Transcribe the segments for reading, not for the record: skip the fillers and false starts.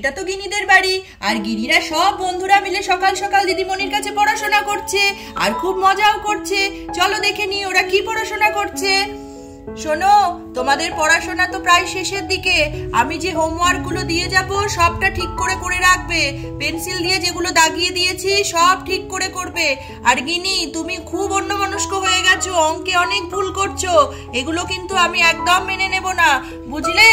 এটা তো গিনিদের বাড়ি, আর গিনিরা সব বন্ধুরা মিলে সকাল সকাল দিদিমণির কাছে পড়াশোনা করছে আর খুব মজাও করছে। চলো দেখে নি ওরা কি পড়াশোনা করছে। শোনো, তোমাদের পড়াশোনা তো প্রায় শেষের দিকে। আমি যে হোমওয়ার্ক গুলো দিয়ে যাব সবটা ঠিক করে করে রাখবে। পেন্সিল দিয়ে যেগুলো দাগিয়ে দিয়েছি সব ঠিক করে করবে। আর গিনি, তুমি খুব অন্যমনস্ক হয়ে গেছো, অঙ্কে অনেক ভুল করছো। এগুলো কিন্তু আমি একদম মেনে নেব না, বুঝলে?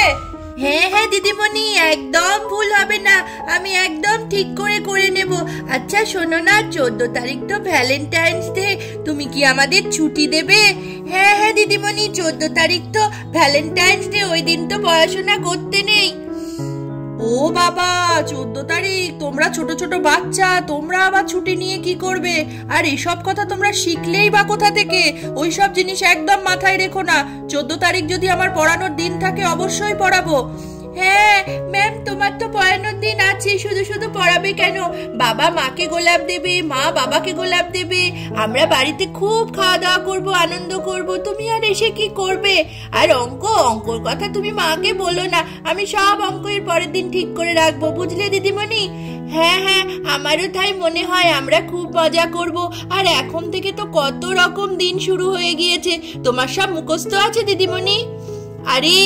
হ্যাঁ হ্যাঁ দিদিমণি, একদম ভুল হবে না, আমি একদম ঠিক করে করে নেব। আচ্ছা শোনো না, 14 তারিখ তো ভ্যালেন্টাইন্স ডে, তুমি কি আমাদের ছুটি দেবে? হ্যাঁ হ্যাঁ দিদিমণি, 14 তারিখ তো ভ্যালেন্টাইন্স ডে, ওই দিন তো পড়াশোনা করতে নেই। ও বাবা, 14 তারিখ, তোমরা ছোট ছোট বাচ্চা, তোমরা আবার ছুটি নিয়ে কি করবে? আর এসব কথা তোমরা শিখলেই বা কোথা থেকে? ওইসব জিনিস একদম মাথায় রেখো না। 14 তারিখ যদি আমার পড়ানোর দিন থাকে অবশ্যই পড়াবো। হ্যাঁ ম্যাম, তোমার তো পড়ানোর দিন আছে, শুধু শুধু পড়াবে কেন? বাবা মাকে গোলাপ দেবে, মা বাবাকে গোলাপ দেবে, আমরা বাড়িতে খুব খাওয়া দাওয়া করব, আনন্দ করব, তুমি আর এসে কি করবে? আর অঙ্কর কথা তুমি মাকে বলো না, আমি সব অঙ্ক এর পরের দিন ঠিক করে রাখবো, বুঝলে দিদিমণি? হ্যাঁ হ্যাঁ, আমারও তাই মনে হয়, আমরা খুব মজা করব। আর এখন থেকে তো কত রকম দিন শুরু হয়ে গিয়েছে, তোমার সব মুখস্থ আছে দিদিমণি? আরে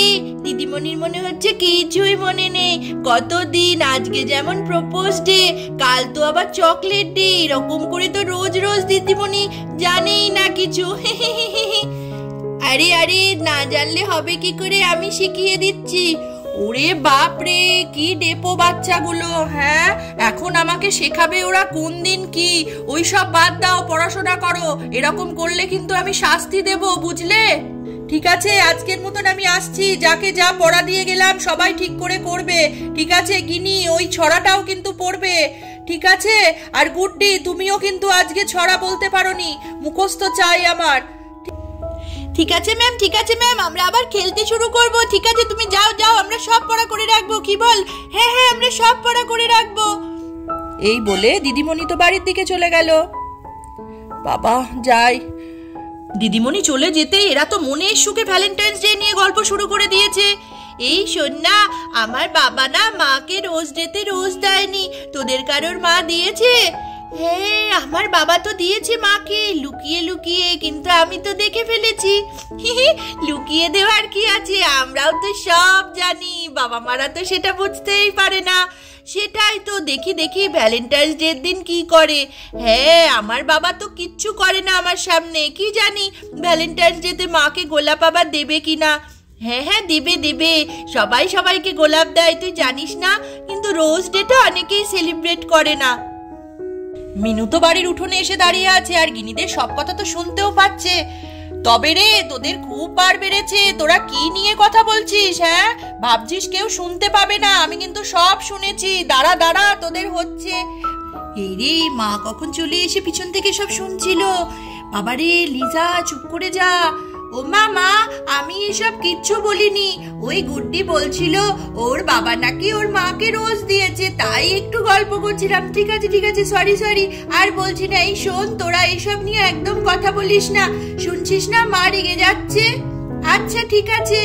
দিদিমণির মনে হচ্ছে কিছুই মনে নেই। কতদিন, আজকে যেমন প্রপোজ ডে, কাল তো আবার চকলেট ডে, এরকম করে তো রোজ রোজ দিদিমণি জানেই না কিছু। আরে আরে, না জানলে হবে কি করে, আমি শিখিয়ে দিচ্ছি। ওরে বাপরে, কি ডেপো বাচ্চাগুলো! হ্যাঁ, এখন আমাকে শেখাবে ওরা কোন দিন কি? ওই সব বাদ দাও, পড়াশোনা করো। এরকম করলে কিন্তু আমি শাস্তি দেব, বুঝলে? ঠিক আছে, আজকের মতন আমি আসছি। যাকে যা পড়া দিয়ে গেলাম সবাই ঠিক করে করবে, ঠিক আছে? গিনি, ওই ছড়াটাও কিন্তু পড়বে, ঠিক আছে? আর গুড্ডি, তুমিও কিন্তু আজকে ছড়া বলতে পারোনি, মুখস্থ চাই আমার। ঠিক আছে ম্যাম, ঠিক আছে ম্যাম, আমরা আবার খেলতে শুরু করব। ঠিক আছে, তুমি যাও যাও, আমরা সব পড়া করে রাখবো। কি বল? হ্যাঁ হ্যাঁ, আমরা সব পড়া করে রাখবো। এই বলে দিদিমণি তো বাড়ির দিকে চলে গেল। বাবা, যাই। দিদিমণি চলে যেতে এরা তো মনের সুখে ভ্যালেন্টাইন্স ডে নিয়ে গল্প শুরু করে দিয়েছে। এই শোন না, আমার বাবা না মাকে রোজ ডেতে রোজ দেয়নি, তোদের কারোর মা দিয়েছে? হ্যাঁ, আমার বাবা তো দিয়েছে মাকে লুকিয়ে লুকিয়ে, কিন্তু আমি তো দেখে ফেলেছি। লুকিয়ে দেওয়ার কি আছে, আমরাও তো সব জানি, বাবা মারা তো সেটা বুঝতেই পারে না। সেটাই তো, দেখি দেখি ভ্যালেন্টাইন্স ডের দিন কি করে। হ্যাঁ, আমার বাবা তো কিচ্ছু করে না আমার সামনে, কি জানি ভ্যালেন্টাইন্স ডেতে মাকে গোলাপ আবার দেবে কিনা। হ্যাঁ হ্যাঁ, দেবে দেবে, সবাই সবাইকে গোলাপ দেয়, তুই জানিস না? কিন্তু রোজ ডেটা অনেকেই সেলিব্রেট করে না। মিনু তো বাড়ির উঠোনে এসে দাঁড়িয়ে আছে, আর গিনিদের সব কথা তো শুনতেও পাচ্ছে। তবে রে, তোদের খুব বার বেড়েছে, তোরা কি নিয়ে কথা বলছিস? হ্যাঁ, ভাবছিস কেউ শুনতে পাবে না? আমি কিন্তু সব শুনেছি, দাঁড়া দাঁড়া, তোদের হচ্ছে। এই রে, মা কখন চলে এসে পিছন থেকে সব শুনছিল। বাবারে লিজা, চুপ করে যা। ও মা, আমি এসব কিচ্ছু বলিনি। ওই গুড্ডি বলছিল ওর বাবা নাকি ওর মাকে রোজ দিয়েছে, তাই একটু গল্প করছিলাম। ঠিক আছে ঠিক আছে, সরি সরি, আর বলছি না। এই শোন, তোরা এসব নিয়ে একদম কথা বলিস না, শুনছিস না? মা রেগে যাচ্ছে। আচ্ছা ঠিক আছে।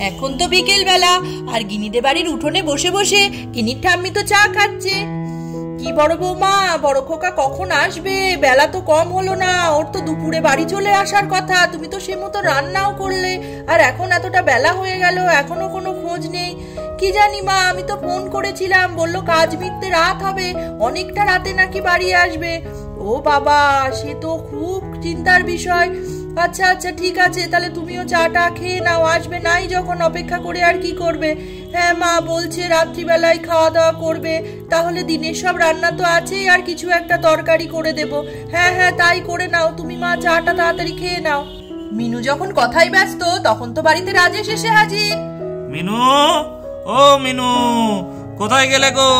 এখন তো বিকেল বেলা, আর গিনিদের বাড়ির উঠোনে বসে বসে গিনির ঠাম্মি তো চা খাচ্ছে। কি বড় বৌমা, বড় খোকা কখন আসবে? বেলা তো কম হলো না, ওর তো দুপুরে বাড়ি চলে আসার কথা। তুমি তো সে মতো রান্নাও করলে, আর এখন এতটা বেলা হয়ে গেল, এখনো কোনো খোঁজ নেই। কি জানি মা, আমি তো ফোন করেছিলাম, বললো কাজ মিটতে রাত হবে, অনেকটা রাতে নাকি বাড়ি আসবে। ও বাবা, সে তো খুব চিন্তার বিষয়। আচ্ছা আচ্ছা ঠিক আছে, তাহলে তুমিও চাটা খেয়ে নাও, আসবে নাই যখন, অপেক্ষা করে আর কি করবে? হ্যাঁ মা বলছে রাত্রিবেলায় খাওয়া দাওয়া করবে, তাহলে দিনের সব রান্না তো আছেই, আর কিছু একটা তরকারি করে দেব। হ্যাঁ হ্যাঁ, তাই করে নাও তুমি মা, চাটা তাড়াতাড়ি খেয়ে নাও। মিনু যখন কথাই ব্যস্ত, তখন তো বাড়িতে রাজেশ এসে হাজির। মিনু, ও মিনু, কোথায় গেলে গো?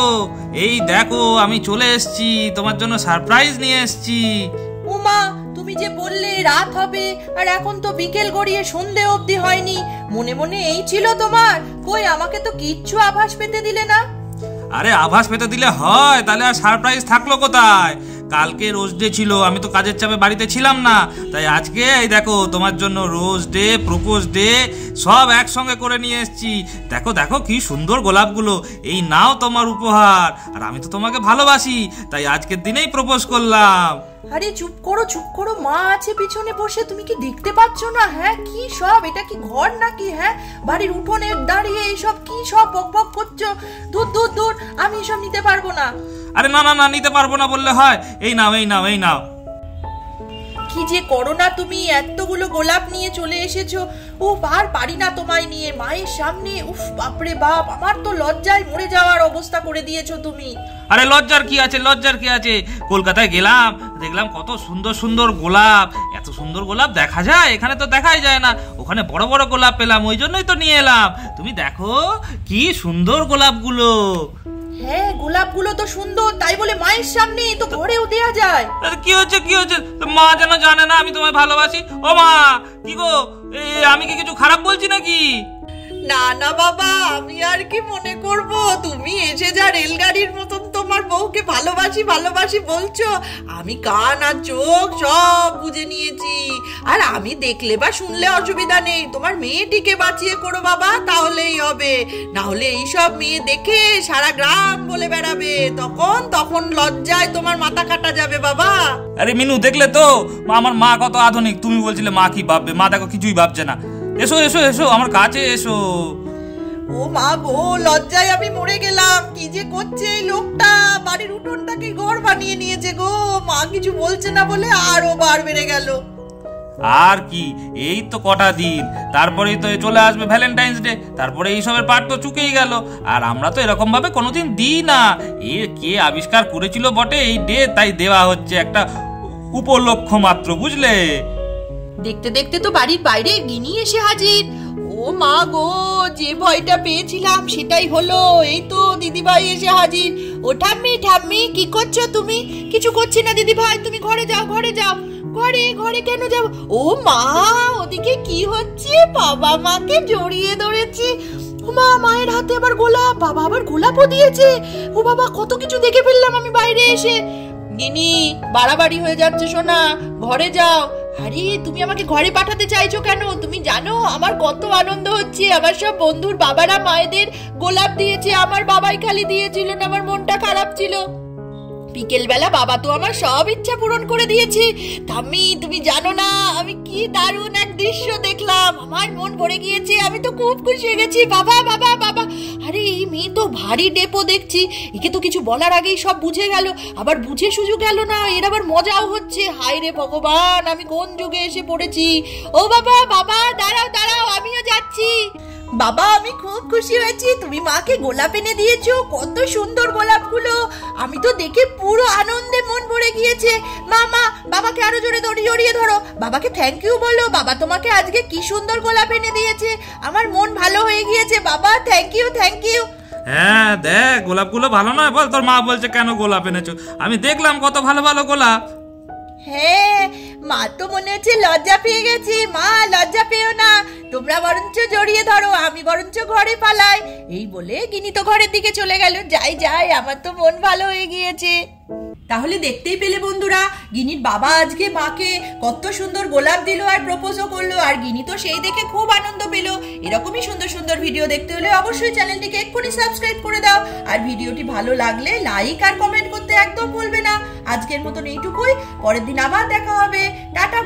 এই দেখো, আমি চলে এসেছি, তোমার জন্য সারপ্রাইজ নিয়ে এসেছি। উমা, তুমি যে বললে রাত হবে, আর এখন তো বিকেল গড়িয়ে সন্ধে অবধি হয়নি, মনে মনে এই ছিল তোমার? কই, আমাকে তো কিচ্ছু আভাস পেতে দিলে না। আরে আভাস পেতে দিলে হয়, তাহলে আর সারপ্রাইজ থাকলো কোথায়? কালকে রোজ ডে ছিল, আমি তো কাজের চাপে বাড়িতে ছিলাম না, তাই আজকে এই দেখো তোমার জন্য রোজ ডে, প্রপোজ ডে সব একসঙ্গে করে নিয়ে এসেছি। দেখো দেখো কি সুন্দর গোলাপগুলো, এই নাও তোমার উপহার। আর আমি তো তোমাকে ভালোবাসি, তাই আজকের দিনেই প্রপোজ করলাম। আরে চুপ করো, মা আছে পিছনে বসে, তুমি কি দেখতে পাচ্ছ না? হ্যাঁ কি সব, এটা কি ঘর নাকি? হ্যাঁ বাড়ির উঠোনে দাঁড়িয়ে এইসব কি সব বকবক করছো? দূর, আমি এসব নিতে পারবো না। আরে না না না, নিতে পারবো না বললে হয়? এই নাও এই নাও এই নাও। কি যে করো না তুমি, এতগুলো গোলাপ নিয়ে চলে এসেছো। আর পারি না তোমায় নিয়ে মায়ের সামনে। উফ বাপরে বাপ, আমার তো লজ্জায় মরে যাওয়ার অবস্থা করে দিয়েছো তুমি। আরে লজ্জার কি আছে, কলকাতায় গেলাম, দেখলাম কত সুন্দর সুন্দর গোলাপ। এত সুন্দর গোলাপ দেখা যায়? এখানে তো দেখাই যায় না। ওখানে বড় বড় গোলাপ পেলাম, ওই জন্যই তো নিয়ে এলাম। তুমি দেখো কি সুন্দর গোলাপগুলো। হ্যাঁ গোলাপগুলো তো সুন্দর, তাই বলে মায়ের সামনে তো ঘরেও দেয়া যায়? কি হচ্ছে মা যেন জানে না আমি তোমায় ভালোবাসি। ও মা, কি গো, আমি কি কিছু খারাপ বলছি নাকি? না না বাবা, আমি আর কি মনে করব, তুমি এসে যা রেলগাড়ির মতন তোমার বউকে ভালোবাসি বলছো, আমি কান আর চোখ সব বুঝে নিয়েছি। আর আমি দেখলে বা শুনলে অসুবিধা নেই, তোমার মেয়েটিকে বাঁচিয়ে করো বাবা, তাহলেই হবে। না হলে এইসব মেয়ে দেখে সারা গ্রাম বলে বেড়াবে, তখন লজ্জায় তোমার মাথা কাটা যাবে বাবা। আরে মিনু, দেখলে তো আমার মা কত আধুনিক। তুমি বলছিলে মা কি ভাববে, মা দেখো কিছুই ভাবছে না। এসো এসো এসো, আমার কাছে এসো। ও মা গো, লজ্জায় আমি মরে গেলাম। কি যে করছে এই লোকটা, বাড়ির উঠোনটাকে ঘর বানিয়ে নিয়েছে গো। মা কিছু বলছে না বলে আরো বার বেড়ে গেল। আর কি, এই তো কটা দিন, তারপরেই তো চলে আসবে ভ্যালেন্টাইন্স ডে, তারপরে এইসবের পাট তো চুকেই গেল। আর আমরা তো এরকম ভাবে কোনোদিন দিই না। কে আবিষ্কার করেছিল বটে এই ডে, তাই দেওয়া হচ্ছে একটা উপলক্ষ মাত্র, বুঝলে? দেখতে দেখতে তো বাড়ির বাইরে গিনি এসে হাজির। ও মা গো, যে ভয়টা পেয়েছিলাম সেটাই হলো। এই তো দিদিভাই এসে হাজির। ও ঠাম্মি কি করছো তুমি? কিছু করছি না দিদিভাই, তুমি ঘরে যাও। ঘরে কেন যাও? ও মা, ওদিকে কি হচ্ছে? বাবা মাকে জড়িয়ে ধরেছি। মায়ের হাতে আবার গোলাপ, বাবা আবার গোলাপও দিয়েছে। ও বাবা, কত কিছু দেখে ফেললাম আমি বাইরে এসে। গিনি, বাড়াবাড়ি হয়ে যাচ্ছে সোনা, ঘরে যাও। আরে তুমি আমাকে ঘরে পাঠাতে চাইছো কেন? তুমি জানো আমার কত আনন্দ হচ্ছে। আমার সব বন্ধুর বাবারা মায়েদের গোলাপ দিয়েছে, আমার বাবাই খালি দিয়েছিল না, আমার মনটা খারাপ ছিল। বিকেল বেলা বাবা তো আমার সব ইচ্ছা পূরণ করে দিয়েছে। ঠাম্মি, তুমি জানো না আমি কি দারুণ এক দৃশ্য দেখলাম, আমার মন ভরে গিয়েছে। আমি তো খুব খুশি হয়ে গেছি। বাবা। আরে এই মেয়ে তো ভারী ডেপো দেখছি। একে তো কিছু বলার আগেই সব বুঝে গেল, আবার বুঝে সুযোগ গেল না, এর আবার মজাও হচ্ছে। হায় রে ভগবান, আমি কোন যুগে এসে পড়েছি। ও বাবা দাঁড়াও, আমিও যাচ্ছি। বাবা, আমি খুব খুশি হয়েছি, তুমি মাকে গোলাপ এনে দিয়েছো। কত সুন্দর গোলাপগুলো, আমি তো দেখে পুরো আনন্দে মন ভরে গিয়েছে। মা, বাবাকে আরো জোরে জড়িয়ে ধরো, বাবাকে থ্যাংক ইউ বলো। বাবা তোমাকে আজকে কি সুন্দর গোলাপ এনে দিয়েছে, আমার মন ভালো হয়ে গিয়েছে। বাবা থ্যাংক ইউ। হ্যাঁ দেখ, গোলাপগুলো ভালো নয় বল? তোর মা বলছে কেন গোলাপ এনেছো? আমি দেখলাম কত ভালো ভালো গোলাপ। হ্যাঁ, মা তো মনে হচ্ছে লজ্জা পেয়ে গেছে। মা লজ্জা পেও না, তোমরা বরঞ্চ জড়িয়ে ধরো, আমি বরঞ্চ ঘরে পালাই। এই বলে গিনি তো ঘরের দিকে চলে গেল। যাই, আমার তো মন ভালো হয়ে গিয়েছে। তাহলে দেখতেই পেলে বন্ধুরা, গিনির বাবা আজকে মাকে কত সুন্দর গোলাপ দিল আর প্রপোজও করলো, আর গিনি তো সেই দেখে খুব আনন্দ পেল। এরকমই সুন্দর সুন্দর ভিডিও দেখতে হলে অবশ্যই চ্যানেলটিকে এক্ষুনি সাবস্ক্রাইব করে দাও। আর ভিডিওটি ভালো লাগলে লাইক আর কমেন্ট করতে একদম ভুলবে না। আজকের মতন এইটুকুই, পরের দিন আবার দেখা হবে। টাটা।